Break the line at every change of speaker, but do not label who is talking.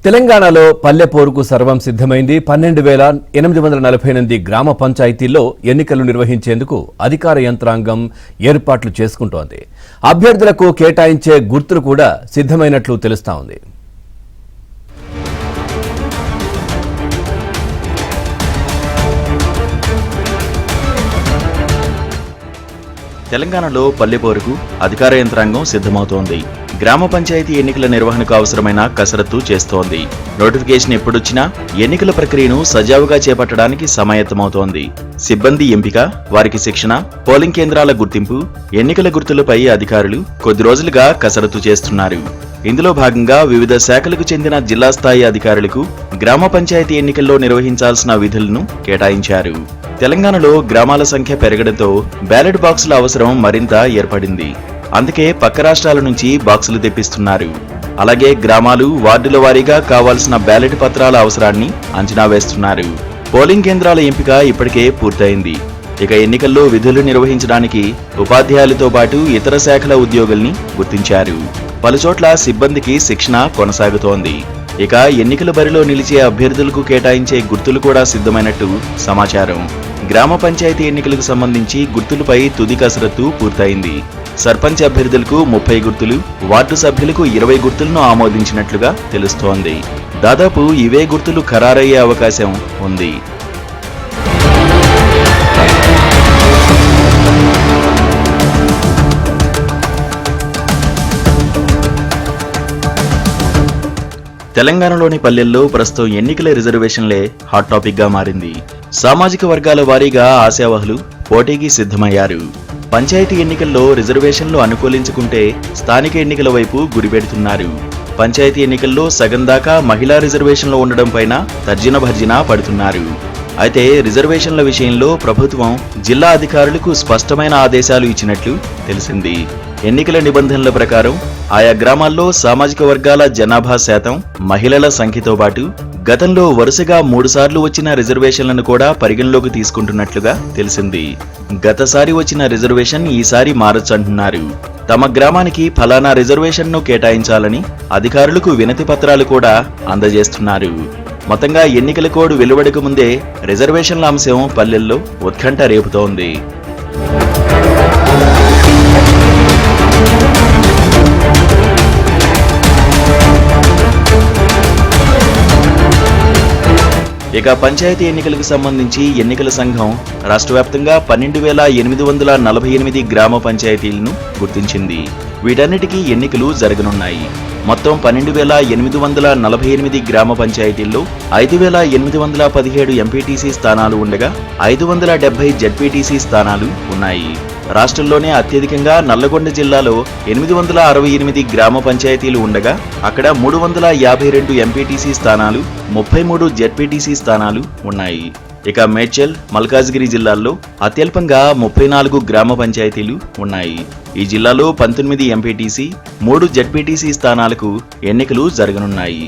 తెలంగాణలో పల్లెపోరుకు సర్వం సిద్ధమైంది. 12,848 గ్రామ పంచాయతీల్లో ఎన్నికలు నిర్వహించేందుకు అధికార యంత్రాంగం ఏర్పాట్లు చేసుకుంటోంది. అభ్యర్థులకు కేటాయించే గుర్తులు కూడా సిద్ధమైనట్లు తెలుస్తోంది.
తెలంగాణలో పల్లెపోరుకు అధికార యంత్రాంగం సిద్ధమవుతోంది. గ్రామ పంచాయతీ ఎన్నికల నిర్వహణకు అవసరమైన కసరత్తు చేస్తోంది. నోటిఫికేషన్ ఎప్పుడొచ్చినా ఎన్నికల ప్రక్రియను సజావుగా చేపట్టడానికి సమాయత్తమవుతోంది. సిబ్బంది ఎంపిక, వారికి శిక్షణ, పోలింగ్ కేంద్రాల గుర్తింపు, ఎన్నికల గుర్తులపై అధికారులు కొద్ది రోజులుగా కసరత్తు చేస్తున్నారు. ఇందులో భాగంగా వివిధ శాఖలకు చెందిన జిల్లా స్థాయి అధికారులకు గ్రామ పంచాయతీ ఎన్నికల్లో నిర్వహించాల్సిన విధులను కేటాయించారు. తెలంగాణలో గ్రామాల సంఖ్య పెరగడంతో బ్యాలెట్ బాక్సుల అవసరం మరింత ఏర్పడింది. అందుకే పక్క రాష్ట్రాల నుంచి బాక్సులు తెప్పిస్తున్నారు. అలాగే గ్రామాలు, వార్డుల వారీగా కావాల్సిన బ్యాలెట్ పత్రాల అవసరాన్ని అంచనా వేస్తున్నారు. పోలింగ్ కేంద్రాల ఎంపిక ఇప్పటికే పూర్తయింది. ఇక ఎన్నికల్లో విధులు నిర్వహించడానికి ఉపాధ్యాయులతో పాటు ఇతర శాఖల ఉద్యోగుల్ని గుర్తించారు. పలుచోట్ల సిబ్బందికి శిక్షణ కొనసాగుతోంది. ఇక ఎన్నికల బరిలో నిలిచే అభ్యర్థులకు కేటాయించే గుర్తులు కూడా సిద్ధమైనట్టు సమాచారం. గ్రామ పంచాయతీ ఎన్నికలకు సంబంధించి గుర్తులపై తుది కసరత్తు పూర్తయింది. సర్పంచ్ అభ్యర్థులకు 30 గుర్తులు, వార్డు సభ్యులకు 20 గుర్తులను ఆమోదించినట్లుగా తెలుస్తోంది. దాదాపు ఇవే గుర్తులు ఖరారయ్యే అవకాశం ఉంది. తెలంగాణలోని పల్లెల్లో ప్రస్తుతం ఎన్నికల రిజర్వేషన్లే హాట్ టాపిక్ గా మారింది. సామాజిక వర్గాల వారీగా ఆశావహులు పోటీకి సిద్ధమయ్యారు. పంచాయతీ ఎన్నికల్లో రిజర్వేషన్లు అనుకూలించుకుంటే స్థానిక ఎన్నికల వైపు గురిపెడుతున్నారు. పంచాయతీ ఎన్నికల్లో సగం దాకా మహిళా రిజర్వేషన్లు ఉండడం పైన తర్జన భర్జన పడుతున్నారు. అయితే రిజర్వేషన్ల విషయంలో ప్రభుత్వం జిల్లా అధికారులకు స్పష్టమైన ఆదేశాలు ఇచ్చినట్లు తెలిసింది. ఎన్నికల నిబంధనల ప్రకారం ఆయా గ్రామాల్లో సామాజిక వర్గాల జనాభా శాతం, మహిళల సంఖ్యతో పాటు గతంలో వరుసగా 3 సార్లు వచ్చిన రిజర్వేషన్లను కూడా పరిగణలోకి తీసుకుంటున్నట్లుగా తెలిసింది. గతసారి వచ్చిన రిజర్వేషన్ ఈసారి మారొచ్చంటున్నారు. తమ గ్రామానికి ఫలానా రిజర్వేషన్ను కేటాయించాలని అధికారులకు వినతి పత్రాలు కూడా అందజేస్తున్నారు. మొత్తంగా ఎన్నికల కోడ్ వెలువడక ముందే రిజర్వేషన్ల అంశం పల్లెల్లో ఉత్కంఠ రేపుతోంది. ఇక పంచాయతీ ఎన్నికలకు సంబంధించి ఎన్నికల సంఘం రాష్ట్ర వ్యాప్తంగా 12,848 గ్రామ పంచాయతీలను గుర్తించింది. వీటన్నిటికీ ఎన్నికలు జరగనున్నాయి. మొత్తం 12,848 గ్రామ పంచాయతీల్లో 5,817 ఎంపీటీసీ స్థానాలు ఉండగా 570 జెడ్పీటీసీ స్థానాలు ఉన్నాయి. రాష్ట్రంలోనే అత్యధికంగా నల్లగొండ జిల్లాలో 868 గ్రామ పంచాయతీలు ఉండగా అక్కడ 352 ఎంపీటీసీ స్థానాలు, 33 జెడ్పీటీసీ స్థానాలు ఉన్నాయి. ఇక మేడ్చల్, మల్కాజ్గిరి జిల్లాల్లో అత్యల్పంగా 34 గ్రామ పంచాయతీలు ఉన్నాయి. ఈ జిల్లాలో 19 ఎంపీటీసీ, 3 జెడ్పీటీసీ స్థానాలకు ఎన్నికలు జరగనున్నాయి.